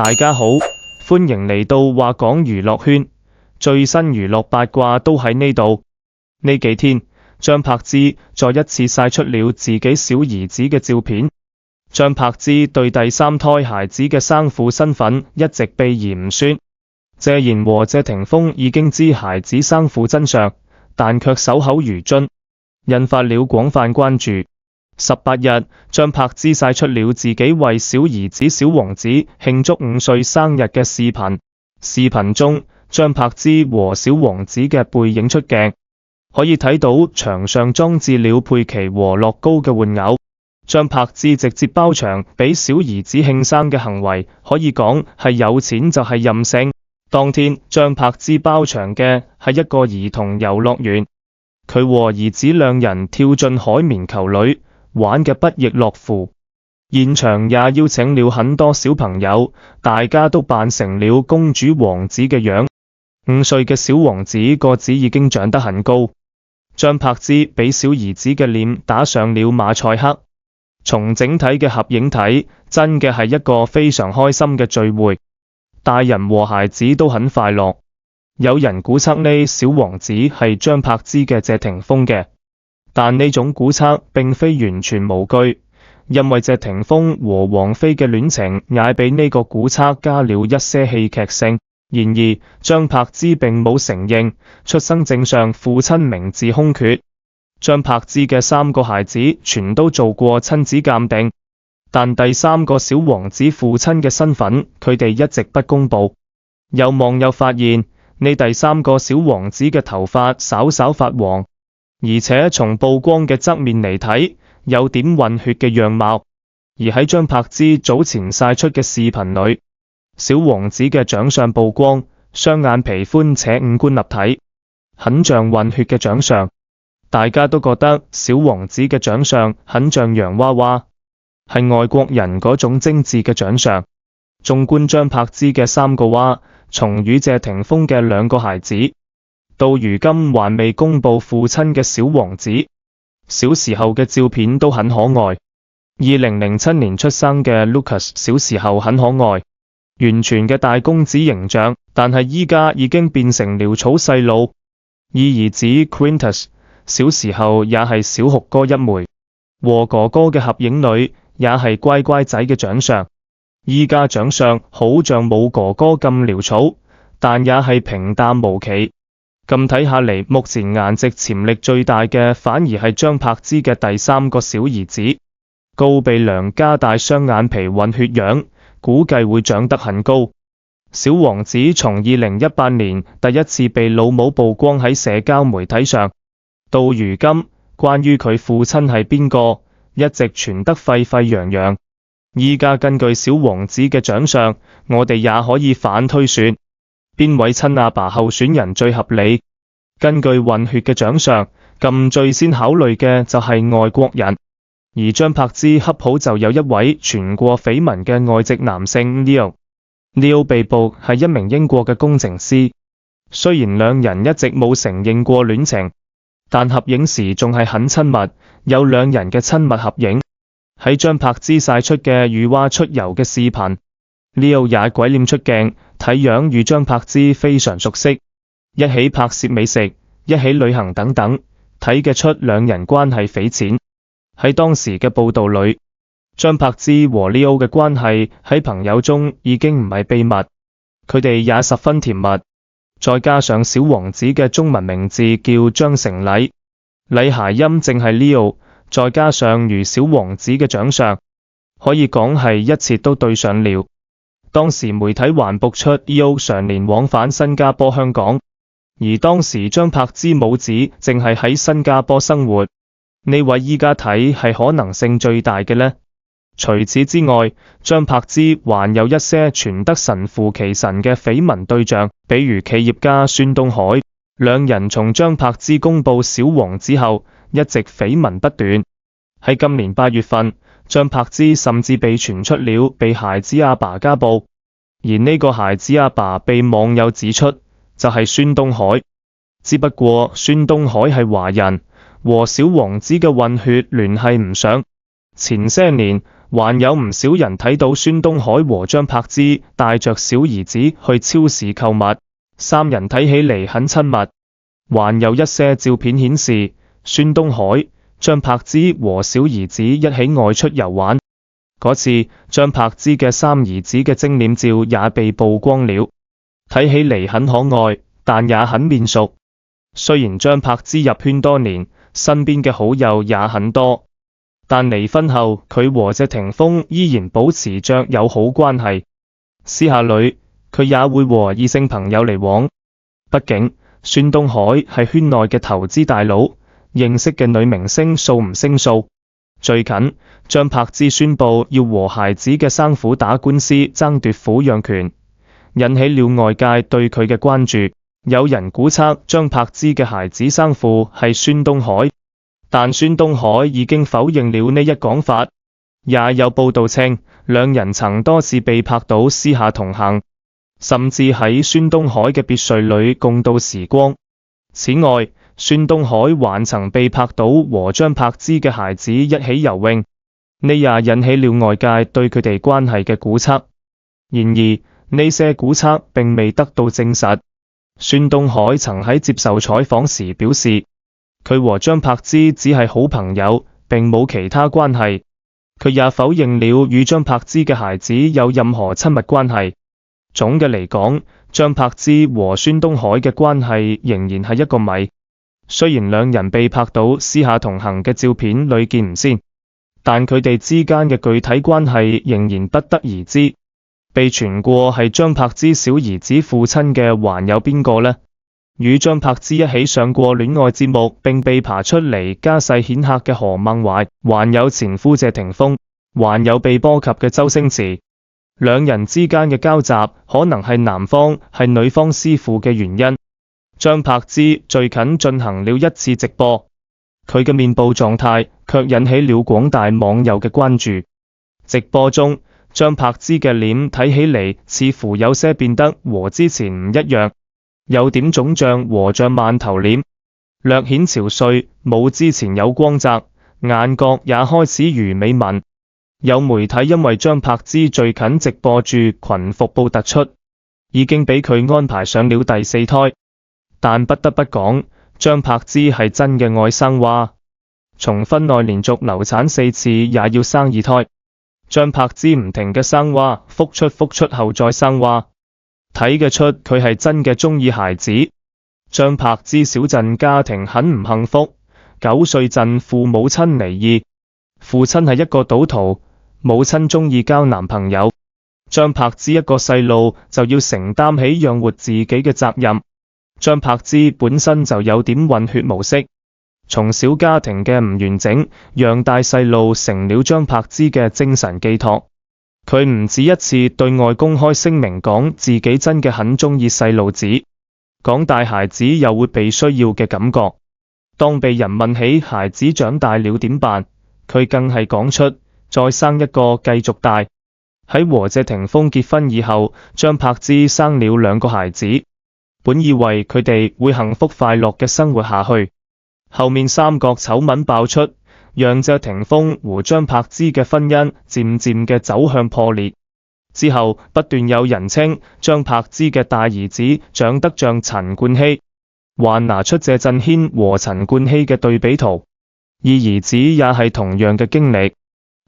大家好，歡迎嚟到話講娛樂圈，最新娛樂八卦都喺呢度。呢幾天，張柏芝再一次曬出了自己小兒子嘅照片。張柏芝對第三胎孩子嘅生父身份一直避而唔宣。謝賢和謝霆鋒已經知孩子生父真相，但卻守口如樽，引發了廣泛關注。18日，張柏芝曬出了自己為小兒子小王子慶祝5歲生日嘅視頻。視頻中，張柏芝和小王子嘅背影出鏡，可以睇到牆上裝置了佩奇和樂高嘅玩偶。張柏芝直接包場俾小兒子慶生嘅行為，可以講係有錢就係任性。當天，張柏芝包場嘅係一個兒童遊樂園，佢和兒子兩人跳進海綿球裏，玩嘅不亦樂乎。現場也邀請了很多小朋友，大家都扮成了公主王子嘅樣。5歲嘅小王子個子已經長得很高。張柏芝俾小兒子嘅臉打上了馬賽克。從整體嘅合影睇，真嘅係一個非常開心嘅聚會，大人和孩子都很快樂。有人估測呢小王子係張柏芝嘅謝霆鋒嘅。但呢種估測並非完全無據，因為謝霆鋒和王菲嘅戀情也俾呢個估測加了一些戲劇性。然而，張柏芝並冇承認出生證上父親名字空缺。張柏芝嘅3個孩子全都做過親子鑑定，但第3個小王子父親嘅身份，佢哋一直不公布。有網友發現，呢第3個小王子嘅頭髮稍稍發黃。而且從曝光嘅側面嚟睇，有點混血嘅樣貌。而喺張柏芝早前曬出嘅視頻裏，小王子嘅長相曝光，雙眼皮寬且五官立體，很像混血嘅長相。大家都覺得小王子嘅長相很像洋娃娃，係外國人嗰種精緻嘅長相。縱觀張柏芝嘅3個娃，從與謝霆鋒嘅2個孩子，到如今還未公布父親嘅小王子，小時候嘅照片都很可愛。2007年出生嘅 Lucas 小時候很可愛，完全嘅大公子形象，但係依家已經變成潦草細路。二兒子 Quintus 小時候也係小酷哥一枚，和哥哥嘅合影裏也係乖乖仔嘅長相，依家長相好像冇哥哥咁潦草，但也係平淡無奇。咁睇下嚟，目前顏值潛力最大嘅反而係張柏芝嘅第3個小兒子，高鼻梁加大雙眼皮混血樣，估計會長得很高。小王子從2018年第一次被老母曝光喺社交媒體上，到如今關於佢父親係邊個，一直傳得沸沸揚揚。依家根據小王子嘅長相，我哋也可以反推算，邊位親阿爸候選人最合理？根據混血嘅長相，咁最先考慮嘅就係外國人，而張柏芝恰好就有一位傳過緋聞嘅外籍男性 Leo 被捕係一名英國嘅工程師。雖然兩人一直冇承認過戀情，但合影時仲係很親密，有兩人嘅親密合影。喺張柏芝曬出嘅與娃出遊嘅視頻，Leo 也鬼臉出鏡，睇樣與張柏芝非常熟悉，一起拍攝美食，一起旅行等等，睇嘅出兩人關係匪淺。喺當時嘅報道裏，張柏芝和 Leo 嘅關係喺朋友中已經唔係秘密，佢哋也十分甜蜜。再加上小王子嘅中文名字叫張成禮，禮諧音正係 Leo， 再加上如小王子嘅長相，可以講係一切都對上了。當時媒體還曝出 Leo 常年往返新加坡香港，而當時張柏芝母子淨係喺新加坡生活，呢位依家睇係可能性最大嘅呢。除此之外，張柏芝還有一些傳得神乎其神嘅緋聞對象，比如企業家孫東海，兩人從張柏芝公布小王子後，一直緋聞不斷。喺今年8月份，張柏芝甚至被傳出了被孩子阿爸家暴，而呢個孩子阿爸被網友指出就係孫東海。只不過孫東海係華人，和小王子嘅混血聯繫唔上。前些年還有唔少人睇到孫東海和張柏芝帶着小兒子去超市購物，三人睇起嚟很親密。還有一些照片顯示，孫東海、張柏芝和小兒子一起外出遊玩。嗰次，張柏芝嘅三兒子嘅精臉照也被曝光了，睇起嚟很可愛，但也很面熟。雖然張柏芝入圈多年，身邊嘅好友也很多，但離婚後佢和謝霆鋒依然保持着友好關係。私下裏，佢也會和異性朋友嚟往。畢竟，孫東海係圈內嘅投資大佬，認識嘅女明星數唔勝數。最近，張柏芝宣布要和孩子嘅生父打官司爭奪撫養權，引起了外界對佢嘅關注。有人估測張柏芝嘅孩子生父係孫東海，但孫東海已經否認了呢一講法。也有報道稱，兩人曾多次被拍到私下同行，甚至喺孫東海嘅別墅裏共度時光。此外，孫東海還曾被拍到和張柏芝嘅孩子一起游泳，呢也引起了外界對佢哋關係嘅估測。然而，呢些估測並未得到證實。孫東海曾喺接受採訪時表示，佢和張柏芝只係好朋友，並冇其他關係。佢也否認了與張柏芝嘅孩子有任何親密關係。總嘅嚟講，張柏芝和孫東海嘅關係仍然係一個謎。雖然兩人被拍到私下同行嘅照片屢見唔鮮，但佢哋之間嘅具體關係仍然不得而知。被傳過係張柏芝小兒子父親嘅還有邊個呢？與張柏芝一起上過戀愛節目並被扒出嚟家世顯赫嘅何孟懷，還有前夫謝霆鋒，還有被波及嘅周星馳。兩人之間嘅交集可能係男方係女方師傅嘅原因。張柏芝最近進行了一次直播，佢嘅面部狀態卻引起了廣大網友嘅關注。直播中，張柏芝嘅臉睇起嚟似乎有些變得和之前唔一樣，有點腫脹和像饅頭臉，略顯憔悴，冇之前有光澤，眼角也開始魚尾紋。有媒體因為張柏芝最近直播住裙服布突出，已經俾佢安排上了第四胎。但不得不講，張柏芝係真嘅愛生娃，從婚內連續流產4次也要生二胎。張柏芝唔停嘅生娃，復出後再生娃，睇得出佢係真嘅鍾意孩子。張柏芝小陣家庭很唔幸福，9歲陣父母親離異，父親係一個賭徒，母親鍾意交男朋友。張柏芝一個細路就要承擔起養活自己嘅責任。張柏芝本身就有點混血模式，從小家庭嘅唔完整，養大細路成了張柏芝嘅精神寄託。佢唔止一次對外公開聲明講自己真嘅很鍾意細路子，講大孩子又會被需要嘅感覺。當被人問起孩子長大了點辦，佢更係講出再生一個繼續大。喺和謝霆鋒結婚以後，張柏芝生了2個孩子。本以為佢哋會幸福快樂嘅生活下去，後面三角醜聞爆出，讓謝霆鋒和張柏芝嘅婚姻漸漸嘅走向破裂。之後不斷有人稱張柏芝嘅大兒子長得像陳冠希，還拿出謝震軒和陳冠希嘅對比圖，二兒子也係同樣嘅經歷。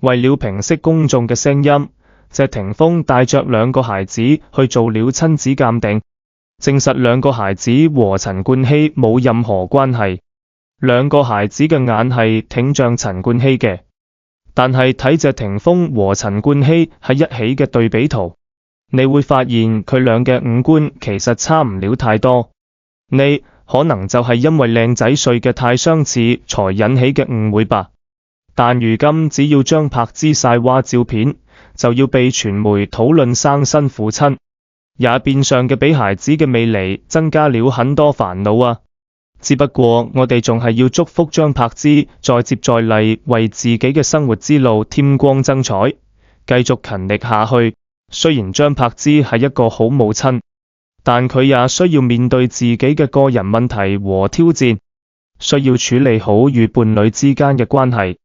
為了平息公眾嘅聲音，謝霆鋒帶着2個孩子去做了親子鑑定，證實2個孩子和陳冠希冇任何關係。2個孩子嘅眼係挺像陳冠希嘅，但係睇謝霆鋒和陳冠希喺一起嘅對比圖，你會發現佢倆嘅五官其實差唔了太多。呢可能就係因為靚仔帥嘅太相似才引起嘅誤會吧。但如今只要張柏芝曬娃照片，就要被傳媒討論生身父親，也變相嘅俾孩子嘅魅力增加了很多煩惱啊！只不過我哋仲係要祝福張柏芝再接再厲，為自己嘅生活之路添光增彩，繼續勤力下去。雖然張柏芝係一個好母親，但佢也需要面對自己嘅個人問題和挑戰，需要處理好與伴侶之間嘅關係。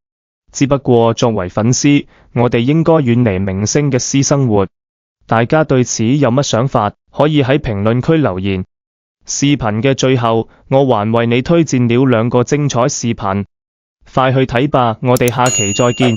只不過作為粉絲，我哋應該遠離明星嘅私生活。大家對此有乜想法？可以喺評論區留言。視頻嘅最後，我還為你推薦了2個精彩視頻，快去睇吧！我哋下期再見。